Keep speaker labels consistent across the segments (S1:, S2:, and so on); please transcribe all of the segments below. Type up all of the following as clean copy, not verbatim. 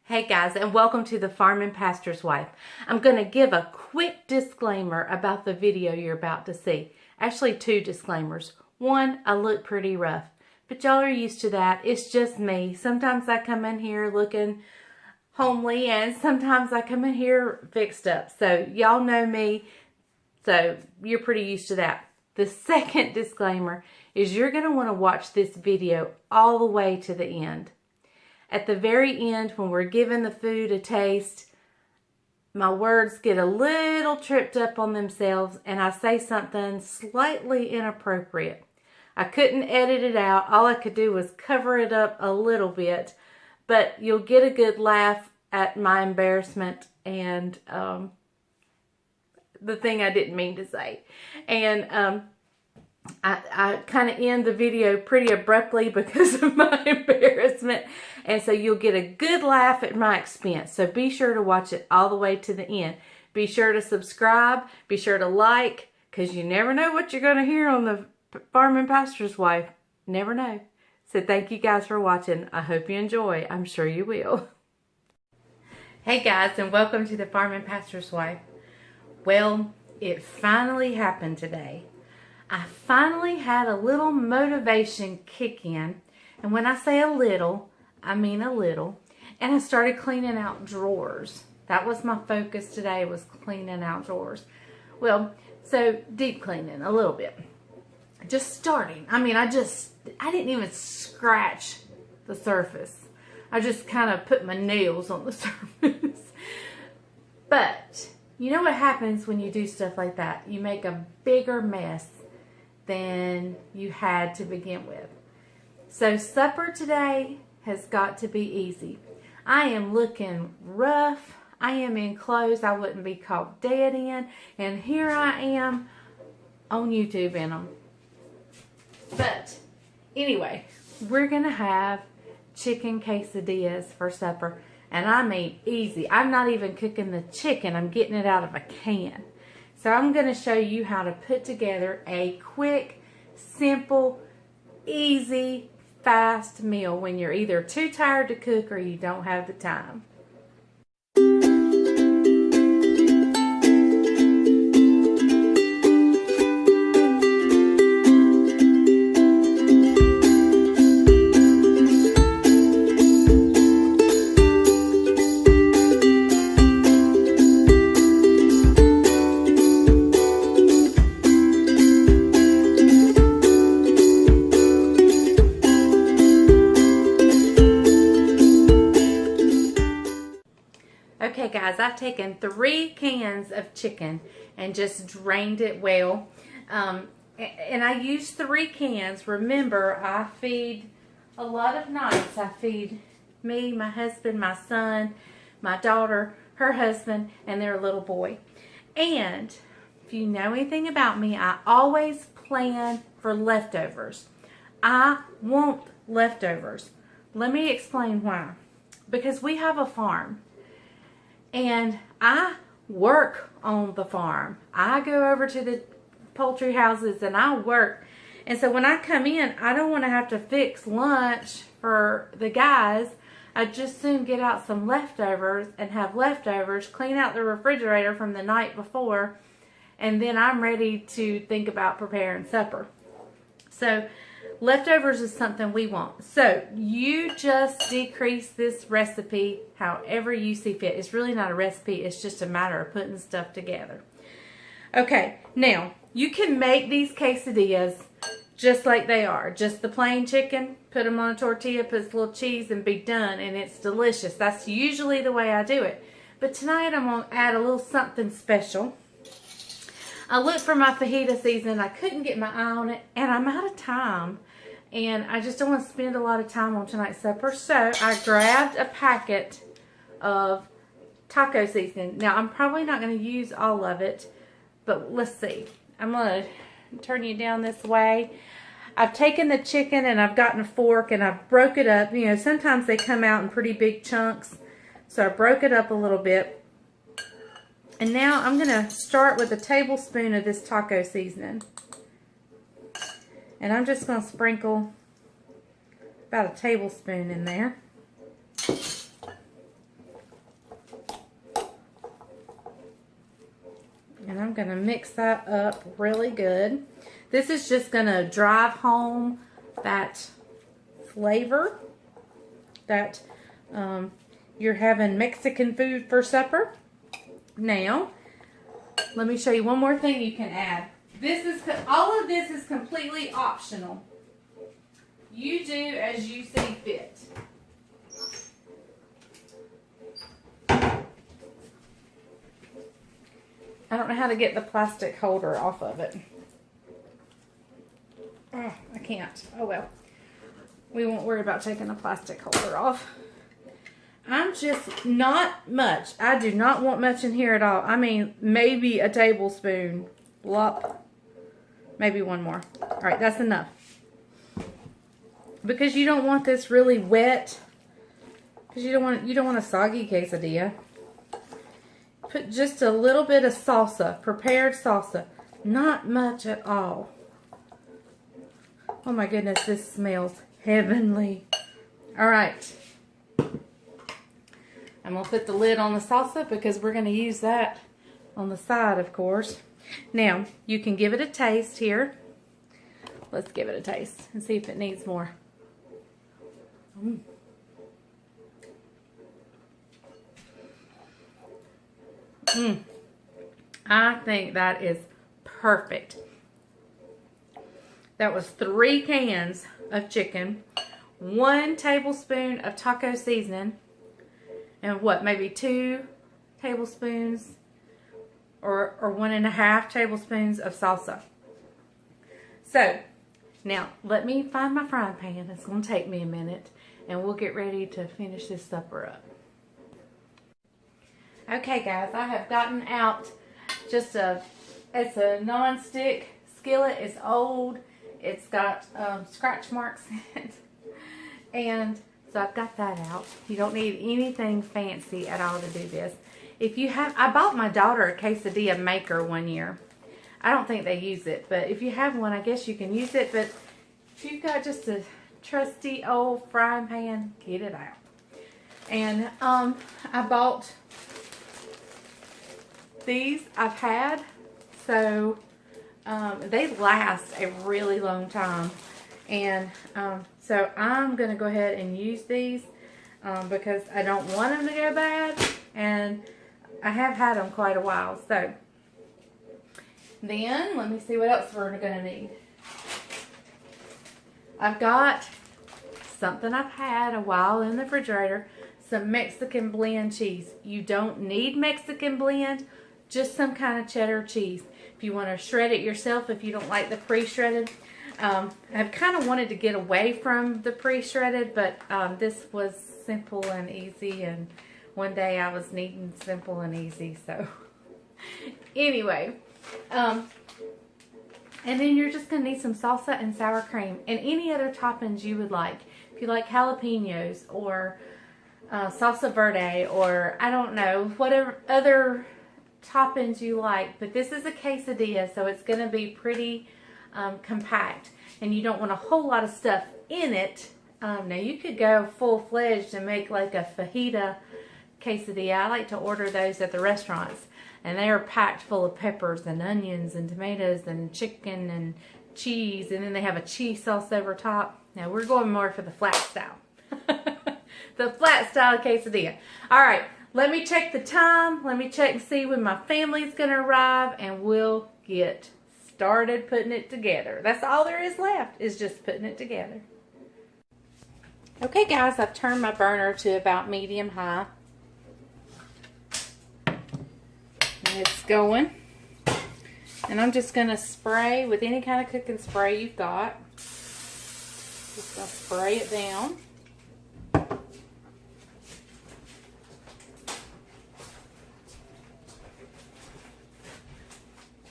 S1: Hey guys, and welcome to the Farm and Pastor's Wife. I'm going to give a quick disclaimer about the video you're about to see. Actually, two disclaimers. One, I look pretty rough, but y'all are used to that. It's just me. Sometimes I come in here looking homely, and sometimes I come in here fixed up. So y'all know me, so you're pretty used to that. The second disclaimer is you're going to want to watch this video all the way to the end. At the very end, when we're giving the food a taste, my words get a little tripped up on themselves and I say something slightly inappropriate. I couldn't edit it out. All I could do was cover it up a little bit, but you'll get a good laugh at my embarrassment and the thing I didn't mean to say. And I kind of end the video pretty abruptly because of my embarrassment. And so you'll get a good laugh at my expense. So be sure to watch it all the way to the end. Be sure to subscribe. Be sure to like, because you never know what you're going to hear on the Farm and Pastor's Wife. Never know. So thank you guys for watching. I hope you enjoy. I'm sure you will. Hey guys, and welcome to the Farm and Pastor's Wife. Well, it finally happened today. I finally had a little motivation kick in. And when I say a little, I mean a little. And I started cleaning out drawers. That was my focus today, was cleaning out drawers. Well, so deep cleaning a little bit. Just starting. I mean, I didn't even scratch the surface. I just kind of put my nails on the surface. But you know what happens when you do stuff like that? You make a bigger mess than you had to begin with. So supper today has got to be easy. I am looking rough. I am in clothes I wouldn't be caught dead in. And here I am on YouTube in them. But anyway, we're going to have chicken quesadillas for supper. And I mean easy. I'm not even cooking the chicken. I'm getting it out of a can. So I'm going to show you how to put together a quick, simple, easy, fast meal when you're either too tired to cook or you don't have the time. Okay guys, I've taken 3 cans of chicken and just drained it well. And I use 3 cans. Remember, I feed a lot of nights. I feed me, my husband, my son, my daughter, her husband, and their little boy. And if you know anything about me, I always plan for leftovers. I want leftovers. Let me explain why. Because we have a farm. And I work on the farm. I go over to the poultry houses and I work. And so when I come in, I don't want to have to fix lunch for the guys. I just soon get out some leftovers and have leftovers, clean out the refrigerator from the night before, and then I'm ready to think about preparing supper. So leftovers is something we want. So you just decrease this recipe however you see fit. It's really not a recipe. It's just a matter of putting stuff together. Okay, now you can make these quesadillas just like they are. Just the plain chicken, put them on a tortilla, put a little cheese, and be done. And it's delicious. That's usually the way I do it. But tonight I'm going to add a little something special. I looked for my fajita seasoning. I couldn't get my eye on it, and I'm out of time. And I just don't want to spend a lot of time on tonight's supper. So I grabbed a packet of taco seasoning. Now, I'm probably not going to use all of it, but let's see. I'm going to turn you down this way. I've taken the chicken and I've gotten a fork and I've broke it up. You know, sometimes they come out in pretty big chunks. So I broke it up a little bit. And now I'm going to start with a tablespoon of this taco seasoning. And I'm just going to sprinkle about a tablespoon in there. I'm going to mix that up really good. This is just going to drive home that flavor that you're having Mexican food for supper. Now, let me show you one more thing you can add. All of this is completely optional. You do as you see fit. I don't know how to get the plastic holder off of it. Oh, I can't. Oh well. We won't worry about taking the plastic holder off. I'm just not much. I do not want much in here at all. I mean, maybe a tablespoon. Blop. Maybe one more. All right, that's enough. Because you don't want this really wet. Because you don't want a soggy quesadilla. Put just a little bit of salsa, prepared salsa. Not much at all. Oh my goodness, this smells heavenly. All right. I'm going to put the lid on the salsa because we're going to use that on the side, of course. Now, you can give it a taste here. Let's give it a taste and see if it needs more. I think that is perfect. That was 3 cans of chicken, 1 tablespoon of taco seasoning, and what, maybe 2 tablespoons or 1.5 tablespoons of salsa. So, now let me find my frying pan. It's going to take me a minute, and we'll get ready to finish this supper up. Okay guys, I have gotten out just it's a non-stick skillet. It's old. It's got scratch marks in it. And so I've got that out. You don't need anything fancy at all to do this. If you have, I bought my daughter a quesadilla maker one year. I don't think they use it, but if you have one, I guess you can use it. But if you've got just a trusty old frying pan, get it out. And I bought these. I've had, so they last a really long time. And so I'm going to go ahead and use these because I don't want them to go bad. And I have had them quite a while. So then, let me see what else we're going to need. I've got something I've had a while in the refrigerator. Some Mexican blend cheese. You don't need Mexican blend. Just some kind of cheddar cheese. If you want to shred it yourself, if you don't like the pre-shredded. I've kind of wanted to get away from the pre-shredded, but this was simple and easy, and one day I was needing simple and easy, so anyway, and then you're just going to need some salsa and sour cream and any other toppings you would like. If you like jalapenos or salsa verde, or I don't know, whatever other toppings you like, but this is a quesadilla, so it's going to be pretty compact, and you don't want a whole lot of stuff in it. Now you could go full-fledged and make like a fajita quesadilla. I like to order those at the restaurants, and they are packed full of peppers and onions and tomatoes and chicken and cheese, and then they have a cheese sauce over top. Now we're going more for the flat style. The flat style quesadilla. Alright, let me check the time. Let me check and see when my family's going to arrive, and we'll get started putting it together. That's all there is left, is just putting it together. Okay guys, I've turned my burner to about medium high. And it's going. And I'm just going to spray with any kind of cooking spray you've got. Just going to spray it down.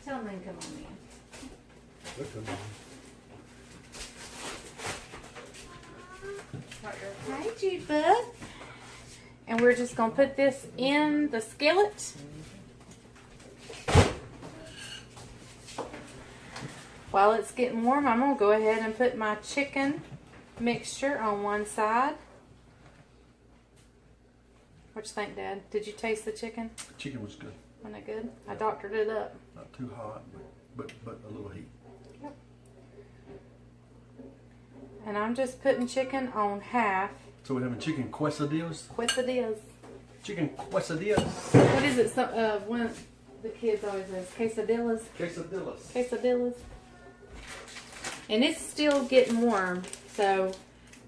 S1: Tell them to come on in. Hi, Jude Bud. And we're just going to put this in the skillet. While it's getting warm, I'm going to go ahead and put my chicken mixture on one side. What you think, Dad? Did you taste the chicken?
S2: Chicken was good.
S1: Wasn't it good? I doctored it up.
S2: Not too hot, but a little heat.
S1: Yep. And I'm just putting chicken on half.
S2: So we're having chicken quesadillas?
S1: Quesadillas.
S2: Chicken quesadillas.
S1: What is it? One of the kids always says quesadillas.
S2: Quesadillas.
S1: Quesadillas. And it's still getting warm, so,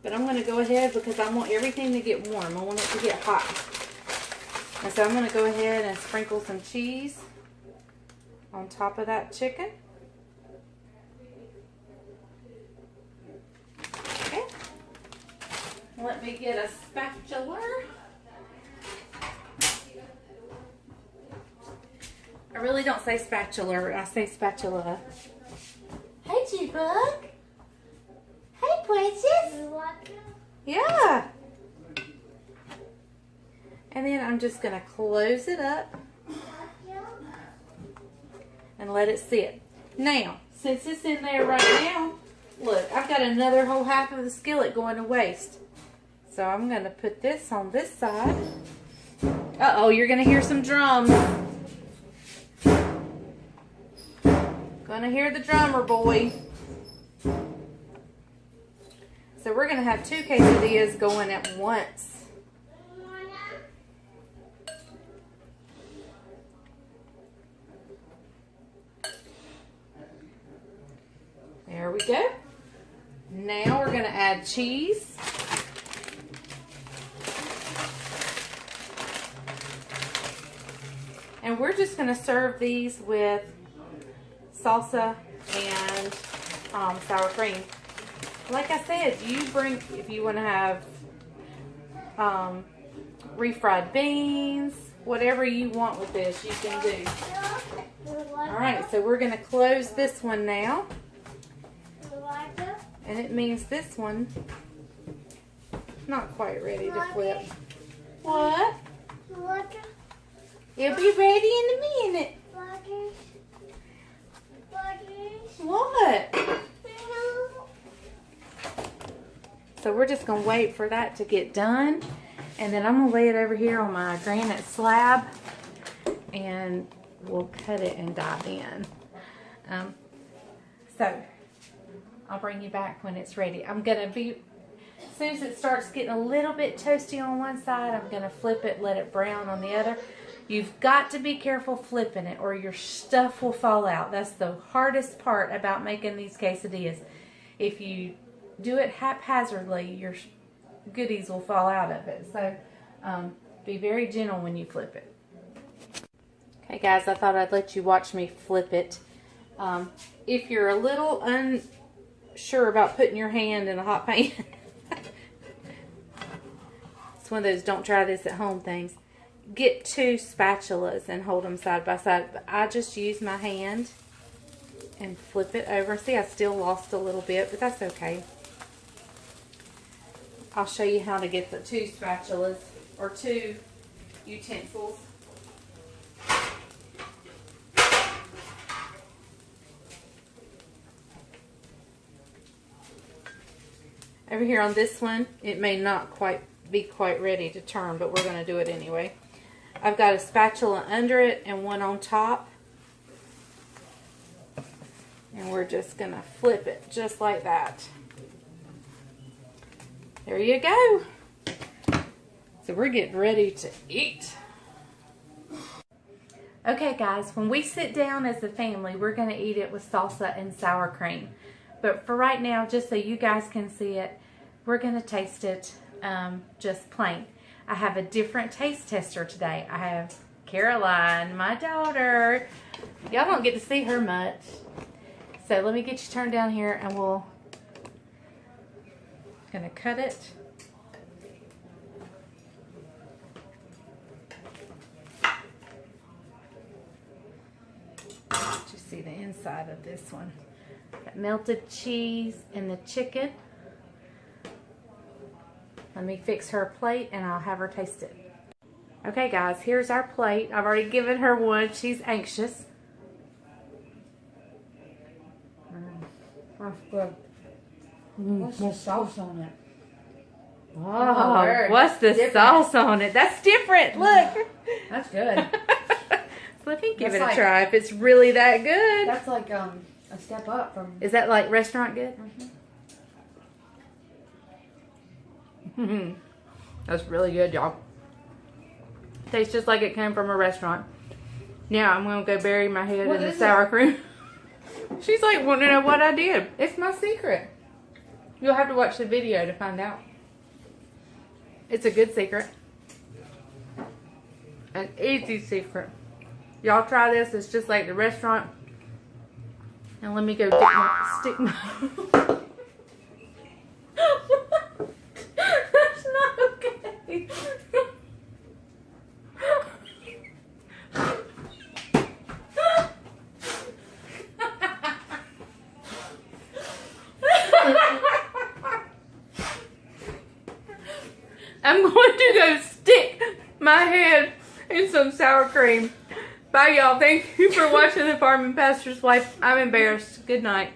S1: but I'm going to go ahead because I want everything to get warm. I want it to get hot. And so I'm going to go ahead and sprinkle some cheese on top of that chicken. Okay. Let me get a spatula. I really don't say spatula, I say spatula. Hey, G-Bug. Hey, Precious. Yeah. And then I'm just going to close it up and let it sit. Now, since it's in there right now, look, I've got another whole half of the skillet going to waste. So I'm going to put this on this side. Uh-oh, you're going to hear some drums. Gonna hear the drummer boy. So we're gonna have 2 quesadillas going at once. There we go. Now we're gonna add cheese. And we're just gonna serve these with salsa and sour cream. Like I said, you bring, if you want to have refried beans, whatever you want with this, you can do. Alright, so we're going to close this one now. And it means this one not quite ready to flip. What? It'll be ready in a minute. What? So we're just going to wait for that to get done. And then I'm going to lay it over here on my granite slab. And we'll cut it and dive in. So I'll bring you back when it's ready. I'm going to be, as soon as it starts getting a little bit toasty on one side, I'm going to flip it, let it brown on the other. You've got to be careful flipping it or your stuff will fall out. That's the hardest part about making these quesadillas. If you do it haphazardly, your goodies will fall out of it. So be very gentle when you flip it. Okay guys, I thought I'd let you watch me flip it. If you're a little unsure about putting your hand in a hot pan, it's one of those don't try this at home things. Get 2 spatulas and hold them side by side. But I just use my hand and flip it over. See, I still lost a little bit, but that's okay. I'll show you how to get the 2 spatulas or 2 utensils. Over here on this one, it may not be quite ready to turn, but we're going to do it anyway. I've got a spatula under it and one on top. And we're just going to flip it just like that. There you go. So we're getting ready to eat. Okay guys, when we sit down as a family, we're going to eat it with salsa and sour cream. But for right now, just so you guys can see it, we're going to taste it just plain. I have a different taste tester today. I have Caroline, my daughter. Y'all don't get to see her much. So let me get you turned down here and we'll gonna cut it. Just see the inside of this one. That melted cheese and the chicken. Let me fix her a plate and I'll have her taste it. Okay guys, here's our plate. I've already given her one. She's anxious. That's good.
S3: What's the sauce on it?
S1: Oh, what's the sauce on it? That's different. Look.
S3: That's good.
S1: Let me give
S3: That's
S1: it a
S3: like-
S1: try if it's really that good.
S3: That's like a step up from.
S1: Is that like restaurant good? That's really good, y'all. Tastes just like it came from a restaurant. Now I'm gonna go bury my head
S3: What
S1: in the
S3: is
S1: sour cream. She's like wanting to know what I did. It's my secret. You'll have to watch the video to find out. It's a good secret. An easy secret. Y'all try this. It's just like the restaurant. Now let me go stick my That's not okay. I'm going to go stick my head in some sour cream. Bye, y'all. Thank you for watching The Farm and Pastor's Life. I'm embarrassed. Good night.